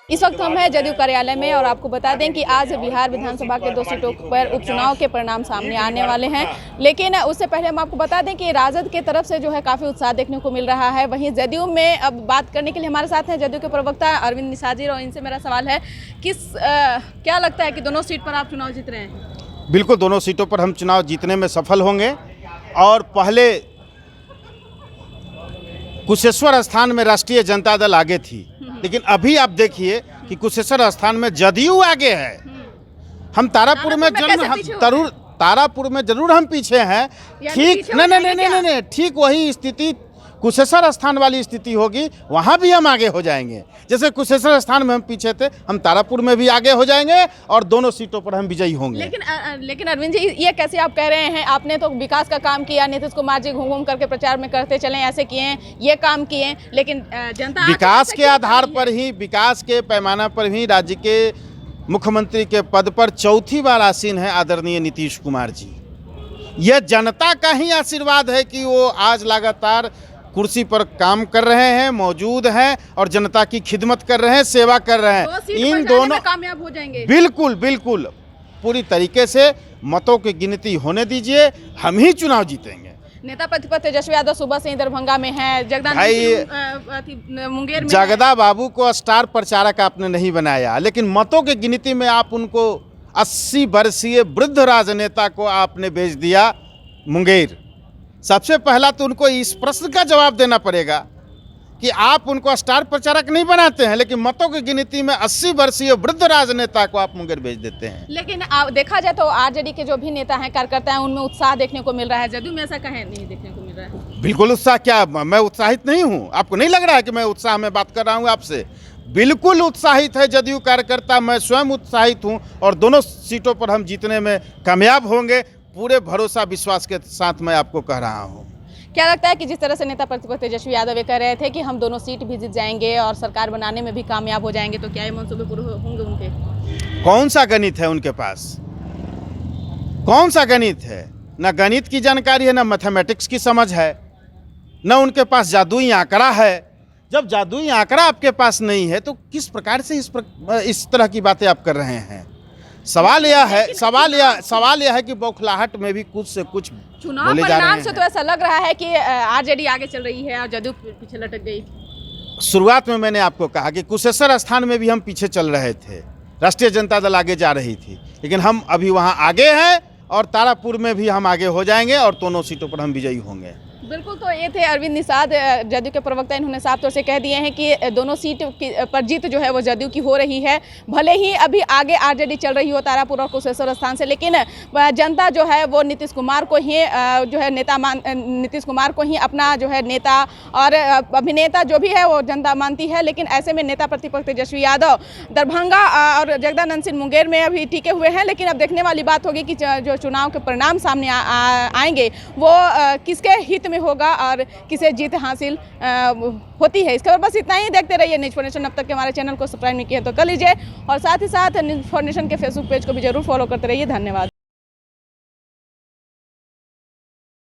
इस वक्त हम हैं जदयू कार्यालय में और आपको बता दें कि आज बिहार विधानसभा के 2 सीटों पर उपचुनाव के परिणाम सामने आने वाले हैं। लेकिन उससे पहले हम आपको बता दें कि राजद की तरफ से जो है काफ़ी उत्साह देखने को मिल रहा है। वहीं जदयू में अब बात करने के लिए हमारे साथ हैं जदयू के प्रवक्ता अरविंद निषाद जी और इनसे मेरा सवाल है क्या लगता है कि दोनों सीट पर आप चुनाव जीत रहे हैं? बिल्कुल, दोनों सीटों पर हम चुनाव जीतने में सफल होंगे। और पहले कुशेश्वर स्थान में राष्ट्रीय जनता दल आगे थी, लेकिन अभी आप देखिए कि कुशेश्वर स्थान में जदयू आगे है। हम तारापुर में जरूर हम पीछे हैं। ठीक नहीं, ठीक वही स्थिति कुशेश्वर स्थान वाली स्थिति होगी, वहाँ भी हम आगे हो जाएंगे। जैसे कुशेश्वर स्थान में हम पीछे थे, हम तारापुर में भी आगे हो जाएंगे और दोनों सीटों पर हम विजयी होंगे। लेकिन अरविंद जी, ये कैसे आप कह रहे हैं? आपने तो विकास का काम किया, नीतीश कुमार जी घूम घूम करके प्रचार में करते चले, ऐसे किए, ये काम किए, लेकिन जनता विकास के आधार पर ही, विकास के पैमाना पर ही राज्य के मुख्यमंत्री के पद पर चौथी बार आसीन है आदरणीय नीतीश कुमार जी। यह जनता का ही आशीर्वाद है कि वो आज लगातार कुर्सी पर काम कर रहे हैं, मौजूद हैं और जनता की खिदमत कर रहे हैं, सेवा कर रहे हैं। इन दोनों कामयाब हो जाएंगे। बिल्कुल बिल्कुल, पूरी तरीके से मतों की गिनती होने दीजिए, हम ही चुनाव जीतेंगे। नेता प्रतिपक्ष तेजस्वी यादव सुबह से ही दरभंगा में है, मुंगेर में जगदा बाबू को स्टार प्रचारक आपने नहीं बनाया, लेकिन मतों की गिनती में आप उनको 80 वर्षीय वृद्ध राजनेता को आपने भेज दिया मुंगेर। सबसे पहला तो उनको इस प्रश्न का जवाब देना पड़ेगा कि आप उनको स्टार प्रचारक नहीं बनाते हैं, लेकिन मतों की गिनती में 80 वर्षीय वृद्ध राजनेता को आप मुंगेर भेज देते हैं। लेकिन देखा जाए तो आरजेडी के जो भी नेता हैं, कार्यकर्ता हैं, उनमें उत्साह देखने को मिल रहा है। जदयू में ऐसा कहीं नहीं देखने को मिल रहा है। बिल्कुल उत्साह, क्या मैं उत्साहित नहीं हूँ? आपको नहीं लग रहा है कि मैं उत्साह में बात कर रहा हूँ आपसे? बिल्कुल उत्साहित है जदयू कार्यकर्ता, मैं स्वयं उत्साहित हूँ और दोनों सीटों पर हम जीतने में कामयाब होंगे, पूरे भरोसा विश्वास के साथ मैं आपको कह रहा हूँ। क्या लगता है कि जिस तरह से नेता प्रतिपक्ष तेजस्वी यादव ये कह रहे थे कि हम दोनों सीट भी जीत जाएंगे और सरकार बनाने में भी कामयाब हो जाएंगे, तो क्या ये मंसूबे पूरे होंगे उनके? कौन सा गणित है उनके पास? कौन सा गणित है? ना गणित की जानकारी है, ना मैथमेटिक्स की समझ है, ना उनके पास जादुई आंकड़ा है। जब जादुई आंकड़ा आपके पास नहीं है तो किस प्रकार से इस तरह की बातें आप कर रहे हैं? सवाल यह है कि बौखलाहट में भी कुछ से कुछ चुनाव परिणाम से तो ऐसा लग रहा है कि आरजेडी आगे चल रही है और जदयू पीछे लटक गई। शुरुआत में मैंने आपको कहा कि कुशेश्वर स्थान में भी हम पीछे चल रहे थे, राष्ट्रीय जनता दल आगे जा रही थी, लेकिन हम अभी वहां आगे हैं और तारापुर में भी हम आगे हो जाएंगे और दोनों सीटों पर हम विजयी होंगे। बिल्कुल, तो ये थे अरविंद निषाद, जदयू के प्रवक्ता। इन्होंने साफ तौर से कह दिए हैं कि दोनों सीट पर जीत जो है वो जदयू की हो रही है। भले ही अभी आगे आरजेडी चल रही हो तारापुर और कुशेश्वर स्थान से, लेकिन जनता जो है वो नीतीश कुमार को ही नीतीश कुमार को ही अपना जो है नेता और अभिनेता जो भी है वो जनता मानती है। लेकिन ऐसे में नेता प्रतिपक्ष तेजस्वी यादव दरभंगा और जगदानंद सिंह मुंगेर में अभी टिके हुए हैं। लेकिन अब देखने वाली बात होगी कि जो चुनाव के परिणाम सामने आएंगे वो किसके हित में होगा और किसे जीत हासिल होती है। इसके बस इतना ही। देखते रहिए न्यूज़ फॉर नेशन। अब तक के हमारे चैनल को सब्सक्राइब नहीं किया तो कर लीजिए और साथ ही साथ न्यूज़ फॉर नेशन के फेसबुक पेज को भी जरूर फॉलो करते रहिए। धन्यवाद।